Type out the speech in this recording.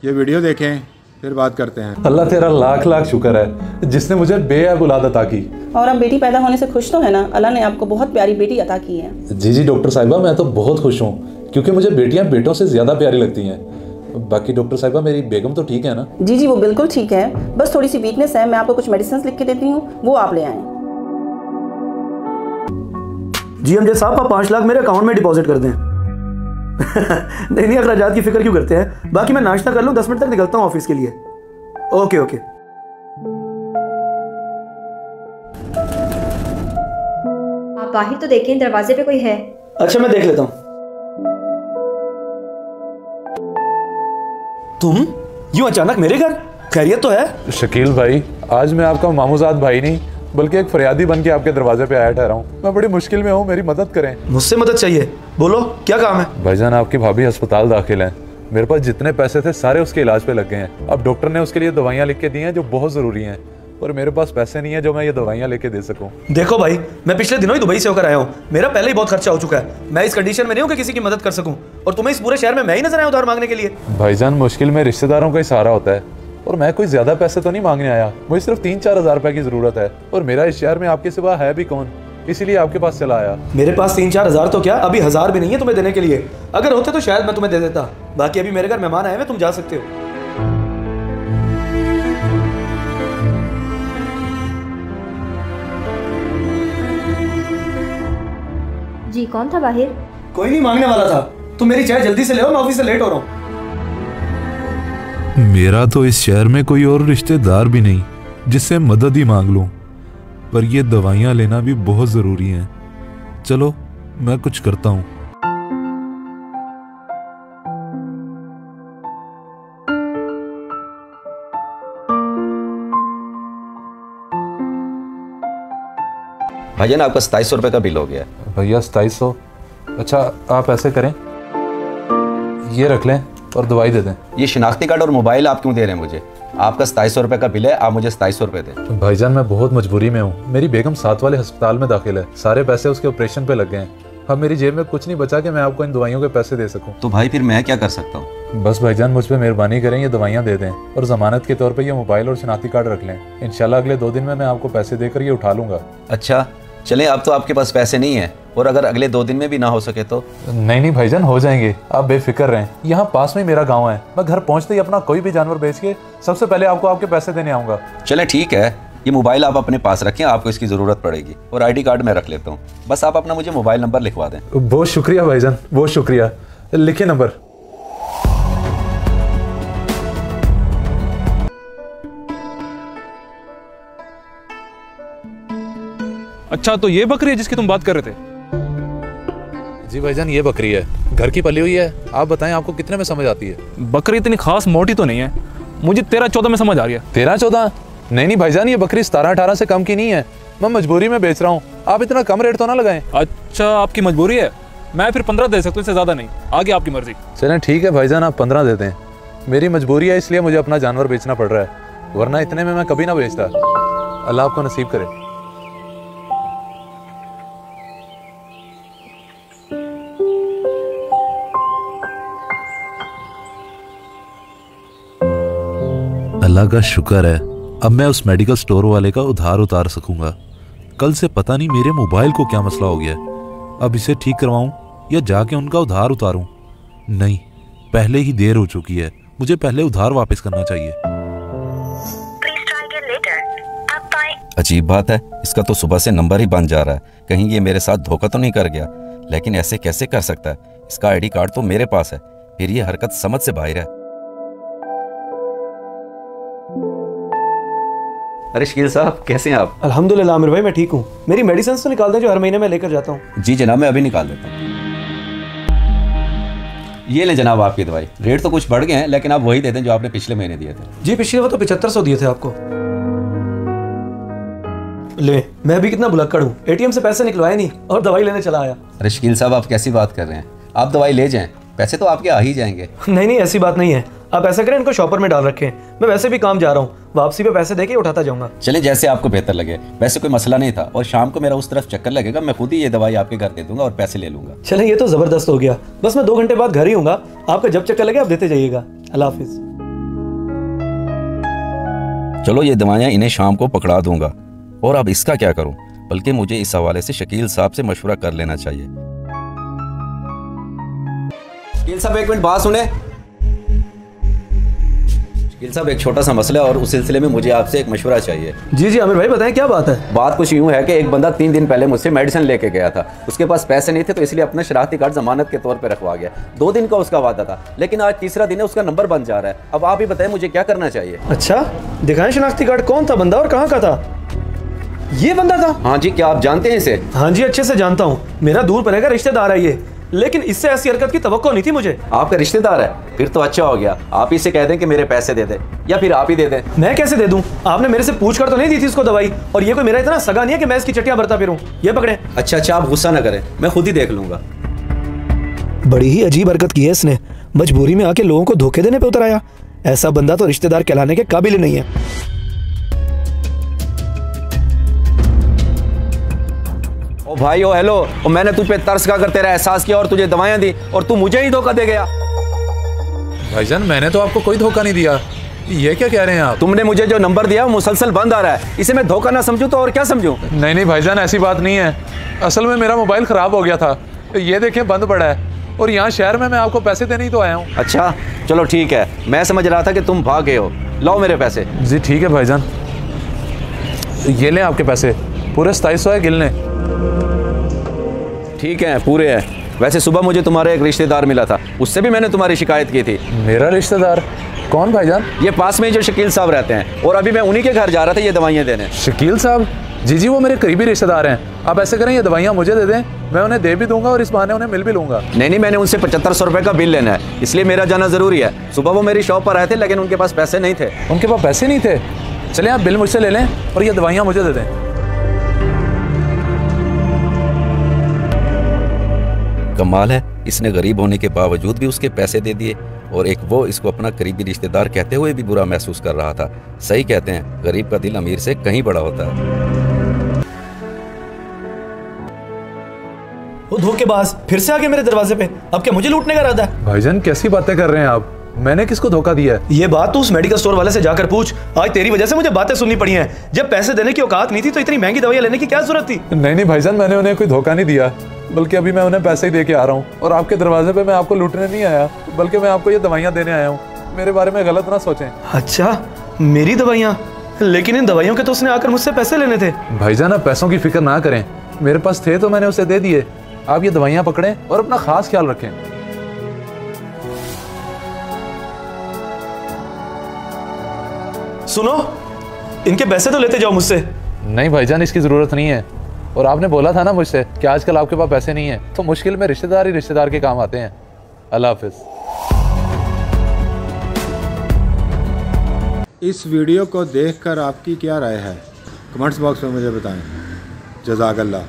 ये वीडियो देखें फिर बात करते हैं। अल्लाह तेरा लाख लाख शुक्र है जिसने मुझे बेअब औलाद अता की। और आप बेटी पैदा होने से खुश तो है ना? अल्लाह ने आपको बहुत प्यारी बेटी अता की है। जी डॉक्टर साहिबा, मैं तो बहुत खुश हूँ क्योंकि मुझे बेटियाँ बेटों से ज़्यादा प्यारी लगती हैं। बाकी डॉक्टर साहिबा, मेरी बेगम तो ठीक है ना? जी वो बिल्कुल ठीक है, बस थोड़ी सी वीकनेस है। मैं आपको कुछ मेडिसिन लिख के देती हूँ, वो आप ले आएँ। जी एमजे साहब, आप 5 लाख मेरे अकाउंट में डिपॉजिट कर दें। नहीं अखराजात की फिक्र क्यों करते हैं। बाकी मैं नाश्ता कर लूँ, 10 मिनट तक निकलता हूँ ऑफिस के लिए। ओके। आप बाहर तो देखें, दरवाजे पे कोई है। अच्छा, मैं देख लेता हूँ। तुम यूं अचानक मेरे घर? खैरियत तो है? शकील भाई, आज मैं आपका मामूजाद भाई नहीं बल्कि एक फरियादी बन के आपके दरवाजे पे आया ठहरा हूँ। मैं बड़ी मुश्किल में हूँ, मेरी मदद करें। मुझसे मदद चाहिए? बोलो, क्या काम है? भाईजान, आपकी भाभी अस्पताल दाखिल है। मेरे पास जितने पैसे थे सारे उसके इलाज पे लग गए हैं। अब डॉक्टर ने उसके लिए दवाइयाँ लिख के दी हैं जो बहुत ज़रूरी हैं, और मेरे पास पैसे नहीं है जो मैं ये दवाइयाँ लेके दे सकूँ। देखो भाई, मैं पिछले दिनों ही दुबई से होकर आया हूँ। मेरा पहले ही बहुत खर्चा हो चुका है। मैं इस कंडीशन में नहीं हूँ कि किसी की मदद कर सकूँ, और तुम्हें इस पूरे शहर में मैं ही नजर आया उधार मांगने के लिए। भाईजान, मुश्किल में रिश्तेदारों का ही सहारा होता है, और मैं कोई ज्यादा पैसे तो नहीं मांगने आया। मुझे सिर्फ 3-4 हज़ार रुपए की जरूरत है, और मेरा इस शहर में आपके सिवा है भी कौन, इसीलिए आपके पास चला आया। मेरे पास 3-4 हज़ार तो क्या, अभी 1000 भी नहीं है तुम्हें देने के लिए। अगर होते तो शायद मैं तुम्हें दे देता। बाकी अभी मेरे घर मेहमान आए हैं, तुम जा सकते हो। जी कौन था बाहर? कोई नहीं, मांगने वाला था। तुम मेरी चाय जल्दी से ले आओ, मैं ऑफिस से लेट हो रहा हूँ। मेरा तो इस शहर में कोई और रिश्तेदार भी नहीं जिससे मदद ही मांग लूं, पर ये दवाइयां लेना भी बहुत जरूरी है। चलो मैं कुछ करता हूं। भाईजान, आपका 2700 रुपये का बिल हो गया। भैया 2700? अच्छा, आप ऐसे करें, ये रख लें और दवाई दे दें। ये शिनाख्ती कार्ड और मोबाइल आप क्यों दे रहे हैं मुझे? आपका 2700 रुपये का बिल है, आप मुझे 2700 रुपये दें। भाईजान, मैं बहुत मजबूरी में हूँ। मेरी बेगम साथ वाले अस्पताल में दाखिल है, सारे पैसे उसके ऑपरेशन पे लग गए हैं। अब मेरी जेब में कुछ नहीं बचा कि मैं आपको इन दवाइयों के पैसे दे सकूँ। तो भाई फिर मैं क्या कर सकता हूँ? बस भाईजान, मुझ पर मेहरबानी करें, ये दवाइयाँ दे दें, और जमानत के तौर पर ये मोबाइल और शिनाख्ती कार्ड रख लें। इंशाल्लाह अगले 2 दिन में मैं आपको पैसे देकर ये उठा लूंगा। अच्छा चलें, अब तो आपके पास पैसे नहीं है, और अगर अगले 2 दिन में भी ना हो सके तो? नहीं भाईजान, हो जाएंगे, आप बेफिक्र रहें। यहाँ पास में मेरा गांव है, मैं घर पहुँचते ही अपना कोई भी जानवर बेच के सबसे पहले आपको आपके पैसे देने आऊँगा। चलें ठीक है, ये मोबाइल आप अपने पास रखें, आपको इसकी ज़रूरत पड़ेगी, और ID कार्ड मैं रख लेता हूँ। बस आप अपना मुझे मोबाइल नंबर लिखवा दें। बहुत शुक्रिया भाईजान, बहुत शुक्रिया। लिखिए नंबर। अच्छा, तो ये बकरी है जिसकी तुम बात कर रहे थे? जी भाईजान, ये बकरी है, घर की पली हुई है। आप बताएं, आपको कितने में समझ आती है? बकरी इतनी खास मोटी तो नहीं है, मुझे 13-14 में समझ आ रही है। 13-14? नहीं भाईजान, ये बकरी 17-18 से कम की नहीं है। मैं मजबूरी में बेच रहा हूँ, आप इतना कम रेट तो ना लगाएं। अच्छा, आपकी मजबूरी है, मैं फिर 15 दे सकता हूँ, इससे ज़्यादा नहीं। आगे आपकी मर्जी। चलें ठीक है भाईजान, आप 15 देते हैं। मेरी मजबूरी है, इसलिए मुझे अपना जानवर बेचना पड़ रहा है, वरना इतने में मैं कभी ना बेचता। अल्लाह आपको नसीब करे। अल्लाह का शुक्र है, अब मैं उस मेडिकल स्टोर वाले का उधार उतार सकूंगा। कल से पता नहीं मेरे मोबाइल को क्या मसला हो गया। अब इसे ठीक करवाऊं या जाके उनका उधार उतारूं? नहीं, पहले ही देर हो चुकी है, मुझे पहले उधार वापस करना चाहिए। अजीब बात है, इसका तो सुबह से नंबर ही बंद जा रहा है। कहीं ये मेरे साथ धोखा तो नहीं कर गया? लेकिन ऐसे कैसे कर सकता है? इसका ID कार्ड तो मेरे पास है, फिर ये हरकत समझ से बाहर है। अरे शकील साहब, कैसे हैं आप? अल्हम्दुलिल्लाह आमिर भाई, मैं ठीक हूँ। मेरी मेडिसिन तो निकाल दें जो हर महीने मैं लेकर जाता हूँ। जी जनाब, मैं अभी निकाल देता हूँ। ये लें जनाब आपकी दवाई। रेट तो कुछ बढ़ गए हैं, लेकिन आप वही दे दें जो आपने पिछले महीने दिए थे। जी पिछले वो तो 7500 दिए थे आपको। ले, मैं अभी कितना भुलक्कड़ हूँ, ATM से पैसे निकलवाए नहीं और दवाई लेने चला आया। अरे शकील साहब, आप कैसी बात कर रहे हैं? आप दवाई ले जाएं, पैसे तो आपके आ ही जाएंगे। नहीं ऐसी बात नहीं है। आप ऐसा करें, इनको शॉपर में डाल रखें। मैं वैसे भी काम जा रहा हूँ, वापसी पे पैसे देके उठाता जाऊंगा। चले, जैसे आपको बेहतर लगे। वैसे कोई मसला नहीं था, और शाम को मेरा उस तरफ चक्कर लगेगा, मैं खुद ही ये दवाई आपके घर दे दूंगा और पैसे ले लूंगा। चले, ये तो जबरदस्त हो गया। बस मैं 2 घंटे बाद घर ही हूँगा। आपका जब चक्कर लगे आप देते जाइएगा। अल्लाह हाफिज। चलो ये दवाइयाँ इन्हें शाम को पकड़ा दूंगा। और अब इसका क्या करूं? बल्कि मुझे इस हवाले से शकील साहब से मशवरा कर लेना चाहिए। शकील साहब एक मिनट बात सुने। शकील साहब एक छोटा सा मसला है और उस सिलसिले में मुझे आपसे एक मशवरा चाहिए। जी जी आमिर भाई बताएं क्या बात है। बात कुछ यूँ है कि एक बंदा 3 दिन पहले मुझसे मेडिसिन लेके गया था। उसके पास पैसे नहीं थे तो इसलिए अपना शनाख्ती कार्ड जमानत के तौर पे रखवा गया। 2 दिन का उसका वादा था, लेकिन आज तीसरा दिन है, उसका नंबर बन जा रहा है। अब आप ही बताएं मुझे क्या करना चाहिए। अच्छा दिखाएं शनाख्ती कार्ड। कौन था बंदा और कहाँ का था? ये बंदा था? हाँ जी, क्या आप जानते हैं इसे? हाँ जी अच्छे से जानता हूँ, मेरा दूर पड़े का रिश्तेदार है ये, लेकिन इससे ऐसी हरकत की तवक्को नहीं थी मुझे। आपका रिश्तेदार है? फिर तो अच्छा हो गया। आप इसे कह दें कि मेरे पैसे दे दे, या फिर आप ही दे दें। मैं कैसे दे दूं? आपने मेरे से पूछ कर तो नहीं दी थी इसको दवाई, और ये कोई मेरा इतना सगा नहीं है कि मैं इसकी चटियां भरता फिरूं। ये पकड़े। अच्छा आप गुस्सा ना करें, मैं खुद ही देख लूंगा। बड़ी ही अजीब हरकत की है इसने, मजबूरी में आके लोगों को धोखे देने पे उतर आया। ऐसा बंदा तो रिश्तेदार कहलाने के काबिल नहीं है। ओ भाई ओ हेलो, ओ मैंने तुझ पे तरस का कर तेरा एहसास किया और तुझे दवाइयां दी, और तू मुझे ही धोखा दे गया। भाईजान मैंने तो आपको कोई धोखा नहीं दिया। ये क्या कह रहे हैं आप? तुमने मुझे जो नंबर दिया वो मुसलसल बंद आ रहा है, इसे मैं धोखा ना समझूं तो और क्या समझूं? नहीं भाईजान ऐसी बात नहीं है। असल में मेरा मोबाइल ख़राब हो गया था, ये देखें बंद पड़ा है, और यहाँ शहर में मैं आपको पैसे देने ही तो आया हूँ। अच्छा चलो ठीक है, मैं समझ रहा था कि तुम भाग गए हो। लाओ मेरे पैसे। जी ठीक है भाईजान, ये लें आपके पैसे, पूरे 2700 है गिलने। ठीक है पूरे हैं। वैसे सुबह मुझे तुम्हारा एक रिश्तेदार मिला था, उससे भी मैंने तुम्हारी शिकायत की थी। मेरा रिश्तेदार? कौन भाईजान? ये पास में ही जो शकील साहब रहते हैं, और अभी मैं उन्हीं के घर जा रहा था ये दवाइयाँ देने। शकील साहब? जी वो मेरे करीबी रिश्तेदार हैं। आप ऐसे करें ये दवाइयाँ मुझे दे दें, मैं उन्हें दे भी दूंगा और इस बहाने उन्हें मिल भी लूंगा। नहीं मैंने उनसे 7500 रुपये का बिल लेना है, इसलिए मेरा जाना जरूरी है। सुबह वो मेरी शॉप पर आए थे, लेकिन उनके पास पैसे नहीं थे। उनके पास पैसे नहीं थे? चले आप बिल मुझसे ले लें और ये दवाइयाँ मुझे दे दें। कमाल है, इसने गरीब होने के बावजूद भी उसके पैसे दे दिए, और एक वो इसको अपना करीबी रिश्तेदार कहते हुए भी बुरा महसूस कर रहा था। सही कहते हैं, गरीब का दिल अमीर से कहीं बड़ा होता है। वो धोखेबाज फिर से आके मेरे दरवाजे पे, अब क्या मुझे लूटने का इरादा है? भाईजान कैसी बातें कर रहे हैं आप? मैंने किसको धोखा दिया है? ये बात तो उस मेडिकल स्टोर वाले से जाकर पूछ। आज तेरी वजह से मुझे बातें सुननी पड़ी हैं। जब पैसे देने की औकात नहीं थी तो इतनी महंगी दवाइयां लेने की क्या जरूरत थी? नहीं भाईजान, मैंने उन्हें कोई धोखा नहीं दिया, बल्कि अभी मैं उन्हें पैसे ही दे के आ रहा हूँ। और आपके दरवाजे पे मैं आपको लूटने नहीं आया, बल्कि मैं आपको ये दवाइयाँ देने आया हूँ। मेरे बारे में गलत ना सोचें। अच्छा मेरी दवाइयाँ? लेकिन इन दवाइयों के तो उसने आकर मुझसे पैसे लेने थे। भाईजान आप पैसों की फिक्र ना करें, मेरे पास थे तो मैंने उसे दे दिए। आप ये दवाइयाँ पकड़ें और अपना खास ख्याल रखें। सुनो, इनके पैसे तो लेते जाओ मुझसे। नहीं भाईजान इसकी ज़रूरत नहीं है, और आपने बोला था ना मुझसे कि आजकल आपके पास पैसे नहीं है, तो मुश्किल में रिश्तेदार ही रिश्तेदार के काम आते हैं। अल्लाह हाफिज़। इस वीडियो को देखकर आपकी क्या राय है? कमेंट्स बॉक्स में मुझे बताएं। जज़ाकल्लाह।